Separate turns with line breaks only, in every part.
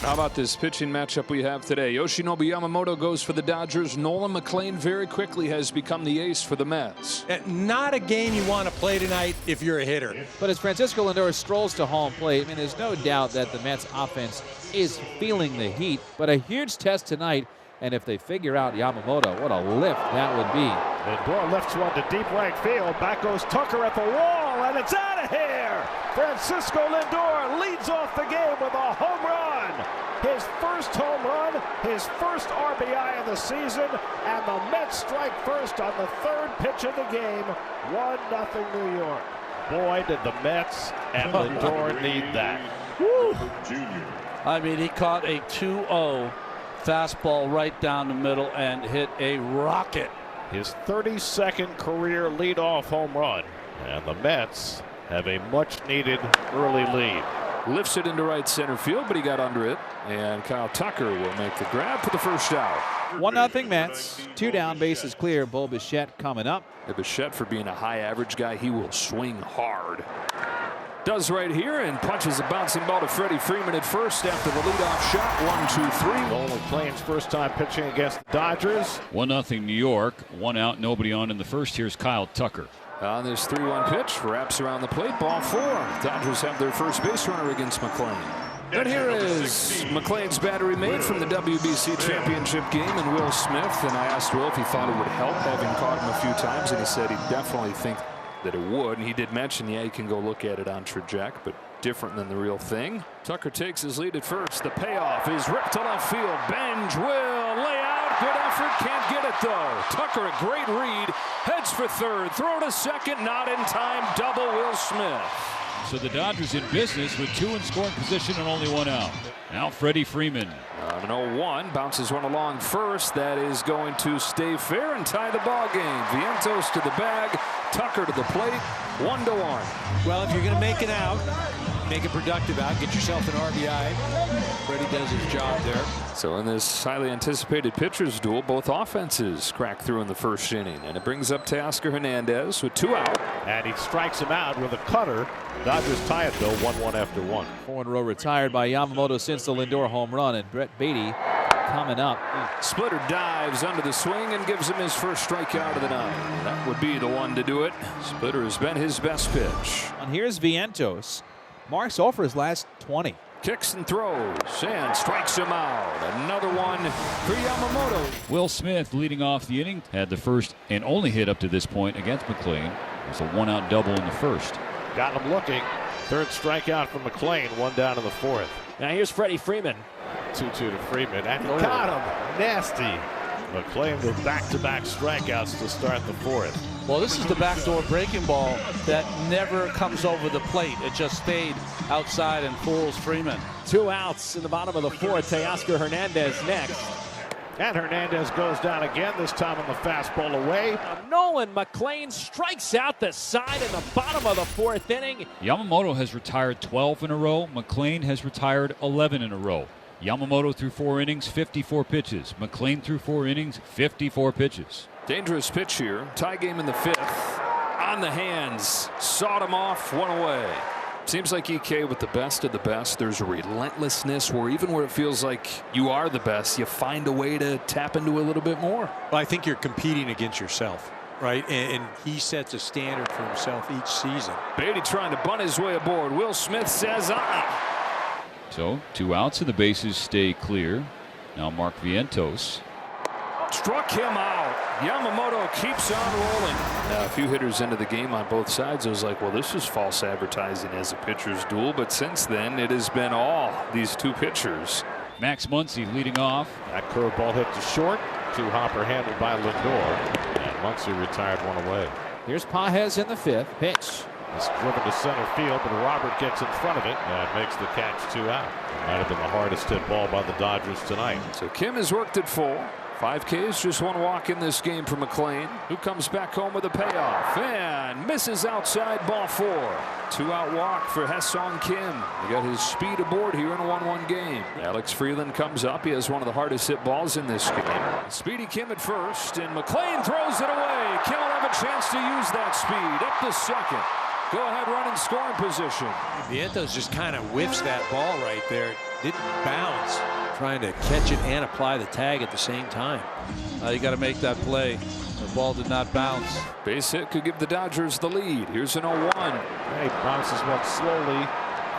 How about this pitching matchup we have today? Yoshinobu Yamamoto goes for the Dodgers. Nolan McLean very quickly has become the ace for the Mets.
Not a game you want to play tonight if you're a hitter.
But as Francisco Lindor strolls to home plate, I mean, there's no doubt that the Mets offense is feeling the heat. But a huge test tonight, and if they figure out Yamamoto, what a lift that would be.
Lindor lifts one to deep right field. Back goes Tucker at the wall, and it's out of here. Francisco Lindor leads off the game with a home run. His first home run, his first RBI of the season, and the Mets strike first on the third pitch of the game. 1-0 New York. Boy, did the Mets and Lindor need that.
Woo. I mean, he caught a 2-0 fastball right down the middle and hit a rocket.
His 32nd career leadoff home run, and the Mets have a much-needed early lead.
Lifts it into right center field, but he got under it, and Kyle Tucker will make the grab for the first out.
1-0 Mets. 2 down, bases clear. Bo Bichette coming up.
Bichette, for being a high average guy, he will swing hard. Does right here and punches a bouncing ball to Freddie Freeman at first after the leadoff shot. 1-2-3.
Nolan McLean's first time pitching against the Dodgers.
1-0 New York. 1 out, nobody on in the first. Here's Kyle Tucker.
On this 3-1 pitch, wraps around the plate, ball 4. Dodgers have their first base runner against McLean. And here is McLean's battery made from the WBC championship game, and Will Smith. And I asked Will if he thought it would help having caught him a few times, and he said he definitely think that it would. And he did mention, yeah, you can go look at it on Traject, but different than the real thing. Tucker takes his lead at first. The payoff is ripped to left field. Benj will lay out. Good effort. Can't get it, though. Tucker, a great read. Heads for third. Throw to second. Not in time. Double Will Smith.
So the Dodgers in business with 2 in scoring position and only 1 out. Now Freddie Freeman.
An 0-1. Bounces one along first. That is going to stay fair and tie the ball game. Vientos to the bag. Tucker to the plate. 1-1.
Well, if you're going to make it out, make a productive out, get yourself an RBI. Freddie does his job there.
So in this highly anticipated pitchers duel, both offenses crack through in the first inning, and it brings up Teoscar Hernandez with 2 out.
And he strikes him out with a cutter. Dodgers tie it though, 1-1 after 1.
4 in a row retired by Yamamoto since the Lindor home run, and Brett Beatty coming up.
Splitter dives under the swing and gives him his first strikeout of the night. That would be the one to do it. Splitter has been his best pitch.
And here's Vientos. Marks over his last 20.
Kicks and throws and strikes him out. Another one for Yamamoto.
Will Smith leading off the inning had the first and only hit up to this point against McLean. It was a 1-out double in the first.
Got him looking. Third strikeout from McLean. 1 down in the 4th.
Now here's Freddie Freeman.
2-2 to Freeman, and he got him. Nasty. McLean with back-to-back strikeouts to start the 4th.
Well, this is the backdoor breaking ball that never comes over the plate. It just stayed outside and fools Freeman.
2 outs in the bottom of the 4th. Teoscar Hernandez next.
And Hernandez goes down again, this time on the fastball away.
Nolan McLean strikes out the side in the bottom of the 4th inning.
Yamamoto has retired 12 in a row. McLean has retired 11 in a row. Yamamoto threw 4 innings, 54 pitches. McLean threw 4 innings, 54 pitches.
Dangerous pitch here. Tie game in the 5th. On the hands. Sawed him off. 1 away. Seems like EK with the best of the best. There's a relentlessness where even where it feels like you are the best, you find a way to tap into a little bit more.
Well, I think you're competing against yourself, right? And he sets a standard for himself each season.
Beatty trying to bunt his way aboard. Will Smith says,
So 2 outs and the bases stay clear. Now Mark Vientos.
Struck him out. Yamamoto keeps on rolling. Now, a few hitters into the game on both sides, it was like, well, this is false advertising as a pitcher's duel. But since then, it has been all these 2 pitchers.
Max Muncy leading off.
That curveball hit to short. 2-hopper handled by Lindor. And Muncy retired 1 away.
Here's Pages in the 5th. Pitch.
It's driven to center field, but Robert gets in front of it and makes the catch 2 out. It might have been the hardest hit ball by the Dodgers tonight.
So Kim has worked it full. 5 Ks, just 1 walk in this game for McLean, who comes back home with a payoff and misses outside, ball 4. 2-out walk for Ha-Seong Kim. He got his speed aboard here in a 1-1 game. Alex Freeland comes up. He has one of the hardest hit balls in this game. Speedy Kim at first, and McLean throws it away. Kim will have a chance to use that speed. Up to second. Go ahead, run in scoring position.
Vientos just kind of whiffs that ball right there. didn't bounce, trying to catch it and apply the tag at the same time.
You got to make that play. The ball did not bounce.
Base hit could give the Dodgers the lead. Here's an 0-1.
He bounces one slowly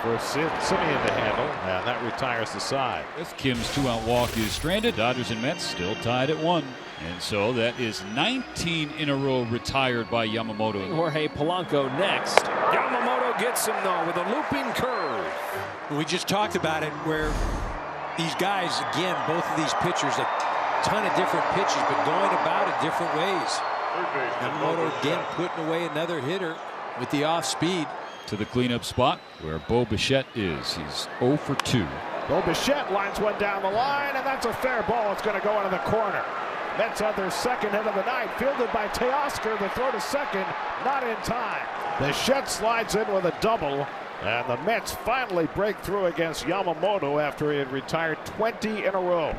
for Simeon to handle, and that retires the side.
If Kim's 2-out walk is stranded, Dodgers and Mets still tied at 1. And so that is 19 in a row retired by Yamamoto.
Jorge Polanco next.
Yamamoto gets him, though, with a looping curve.
We just talked about it where these guys, again, both of these pitchers, a ton of different pitches, but going about it different ways. Yamamoto again putting away another hitter with the off speed.
To the cleanup spot where Bo Bichette is. He's 0 for 2.
Bo Bichette lines one down the line, and that's a fair ball. It's going to go into the corner. Mets on their second hit of the night, fielded by Teoscar. The throw to second, not in time. Bichette slides in with a double, and the Mets finally break through against Yamamoto after he had retired 20 in a row.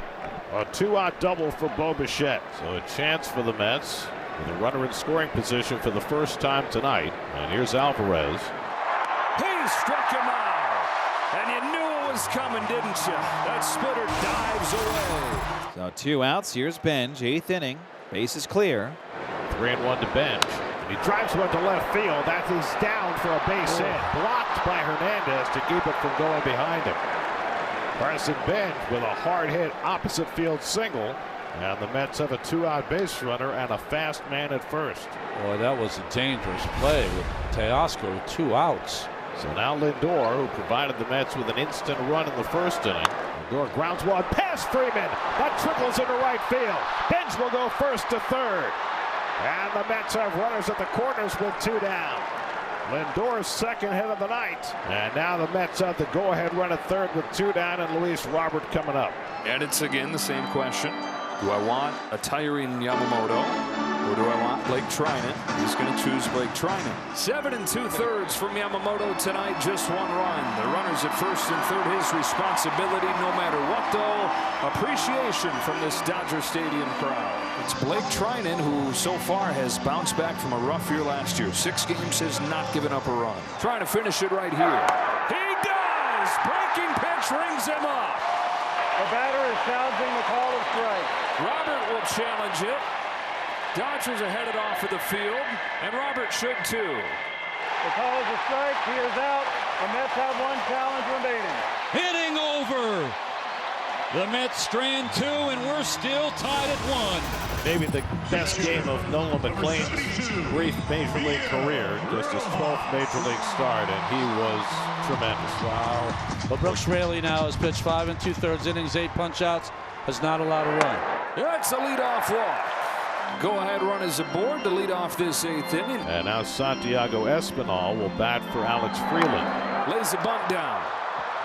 A 2-out double for Bo Bichette. So a chance for the Mets with a runner in scoring position for the first time tonight. And here's Alvarez.
He struck him out. And you knew it was coming, didn't you? That splitter dives away.
So 2 outs. Here's Benj, 8th inning. Base is clear.
3-1 to Benj. And he drives one to left field. That is down for a base hit. Blocked by Hernandez to keep it from going behind him. Carson Benj with a hard hit opposite field single. And the Mets have a 2-out base runner and a fast man at first.
Boy, that was a dangerous play with Teoscar with 2 outs.
So now Lindor, who provided the Mets with an instant run in the first inning. Lindor grounds one past Freeman. That trickles into right field. Benj will go first to third. And the Mets have runners at the corners with 2 down. Lindor's second hit of the night. And now the Mets have the go-ahead run at third with 2 down and Luis Robert coming up.
And it's again the same question. Do I want a tiring Yamamoto, or do I want Blake Trinan? He's going to choose Blake Trinan. 7 2/3 from Yamamoto tonight, just 1 run. The runners at first and third, his responsibility no matter what, though. Appreciation from this Dodger Stadium crowd. It's Blake Trinan who so far has bounced back from a rough year last year. 6 games, has not given up a run. Trying to finish it right here. He does! Breaking pitch rings him up.
The batter is challenging the call of strike.
Robert will challenge it. Dodgers are headed off of the field, and Robert should too.
The call is a strike. He is out. The Mets have 1 challenge remaining.
Hitting over. The Mets strand 2, and we're still tied at 1.
Maybe the best game of Nolan McLean's brief Major League career. Just his 12th Major League start, and he was tremendous.
Wow. But Brooks Raley now has pitched 5 2/3 innings, 8 punch-outs, has not allowed a run.
That's a leadoff walk. Go-ahead run is aboard to lead off this 8th inning.
And now Santiago Espinal will bat for Alex Freeland.
Lays the bunt down.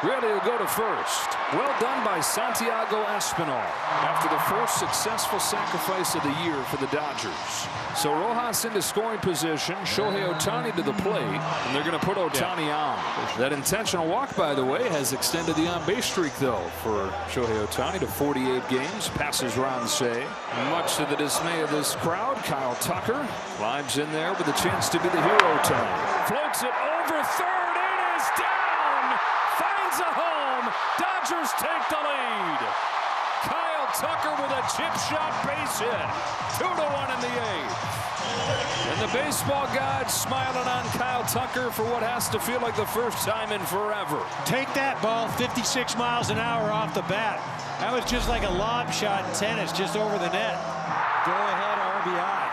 Ready to go to first. Well done by Santiago Espinal after the first successful sacrifice of the year for the Dodgers. So Rojas into scoring position, Shohei Ohtani to the plate, and they're going to put Ohtani on. That intentional walk, by the way, has extended the on-base streak, though, for Shohei Ohtani to 48 games. Passes Ron Cey. Much to the dismay of this crowd, Kyle Tucker climbs in there with a chance to be the hero tonight. Floats it over third. It is down. Finds a home. Dodgers take the lead. Kyle Tucker with a chip shot base hit. 2-1 in the 8th. And the baseball gods smiling on Kyle Tucker for what has to feel like the first time in forever.
Take that ball 56 miles an hour off the bat. That was just like a lob shot in tennis, just over the net. Go ahead, RBI.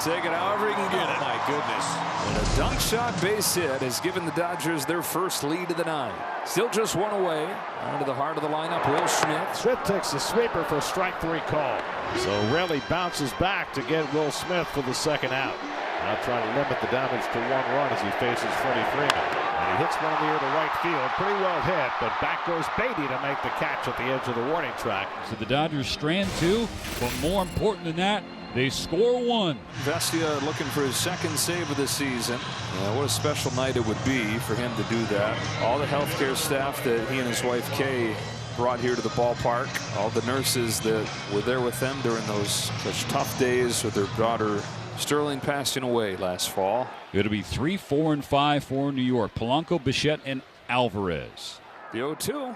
Take it however you can get it.
Oh my goodness.
And a dunk shot base hit has given the Dodgers their first lead of the night. Still just 1 away. Onto the heart of the lineup, Will Smith.
Smith takes the sweeper for strike 3 call. So Raley bounces back to get Will Smith for the second out. Now trying to limit the damage to 1 run as he faces Freddie Freeman. And he hits one in the air to right field. Pretty well hit, but back goes Beatty to make the catch at the edge of the warning track.
So the Dodgers strand 2, but more important than that, they score 1.
Vestia looking for his second save of the season. What a special night it would be for him to do that. All the healthcare staff that he and his wife Kay brought here to the ballpark. All the nurses that were there with them during those such tough days with their daughter Sterling passing away last fall.
It'll be 3, 4, and 5 for New York. Polanco, Bichette, and Alvarez.
The 0-2.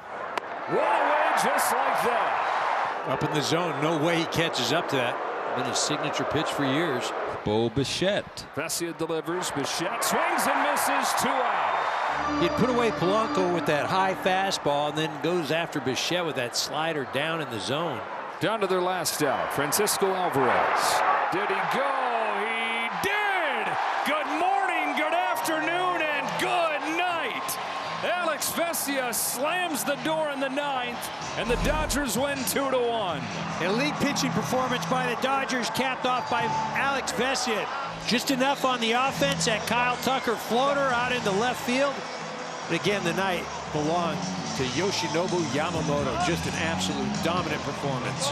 One away just like that.
Up in the zone. No way he catches up to that. Been his signature pitch for years.
Bo Bichette.
Vesia delivers. Bichette swings and misses. 2 out.
He'd put away Polanco with that high fastball and then goes after Bichette with that slider down in the zone.
Down to their last out. Francisco Alvarez. Did he go? He did. Good morning, good afternoon, and good night. Alex Vesia slams the door in the 9th, and the Dodgers win 2-1.
Elite pitching performance by the Dodgers, capped off by Alex Vesia. Just enough on the offense. That Kyle Tucker floater out into left field. But again, the night belonged to Yoshinobu Yamamoto. Just an absolute dominant performance.